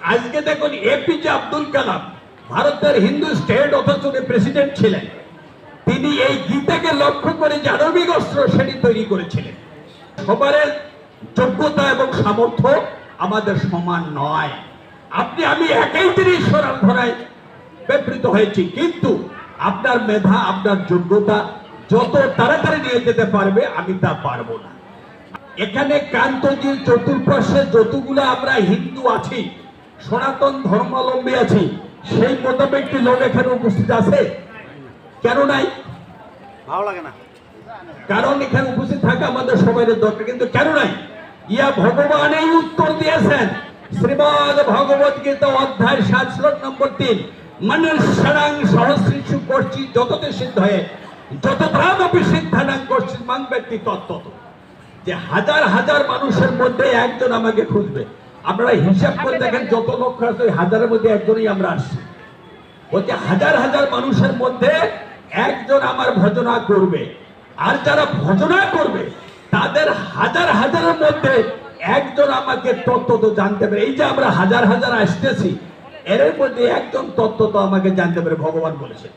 আজকে দেখুন এপিজে আব্দুল কালাম ভারতের হিন্দু স্টেট অথচ প্রেসিডেন্ট ছিলেন, তিনি এই গীতাকে লক্ষ্য করে যে আণবিক অস্ত্র সেটি তৈরি করেছিলেন। সবার যোগ্যতা এবং সামর্থ্য আমাদের সমান নয়। আপনি আমি একই তিনি সরাল ধরায় বিবৃত হয়েছি, কিন্তু আপনার মেধা আপনার যোগ্যতা যত তাড়াতাড়ি নিয়ে যেতে পারবে আমি তা পারবো না। এখানে কান্তজির চতুর্পার্শ্বে যতগুলো আমরা হিন্দু আছি, সনাতন ধর্মাবলম্বী আছি, সেই মোতাবেক কি লোক এখানে উপস্থিত আছে? কেন নাই? ভালো লাগে না, কারণ এখানে উপস্থিত থাকা আমাদের সবাই দরকার, কিন্তু কেন নাই? ইয়া ভগবান এই উত্তর দিয়েছেন শ্রীমদ ভগবত গীতা অধ্যায় 7 শ্লোক নম্বর 3, মনুষ্যাং সহস্রীষু করছি যততে সিদ্ধ হয়ে যত ত্রামপি সিদ্ধানাং করছি মাং ব্যক্তি তত্ত্বত, যে হাজার হাজার মানুষের মধ্যে একজন আমাকে খুঁজবে। আপনারা হিসাব করে দেখেন যত লক্ষ আছে ওই হাজারের মধ্যে একজনই আমরা আসছি। বলছে হাজার হাজার মানুষের মধ্যে একজন আমার ভজনা করবে, আর যারা ভজনা করবে তাদের হাজার হাজারের মধ্যে একজন আমাকে তত্ত্ব তো জানতে পারে। এই যে আমরা হাজার হাজার আসতেছি, এর মধ্যে একজন তত্ত্ব তো আমাকে জানতে পারে, ভগবান বলেছে।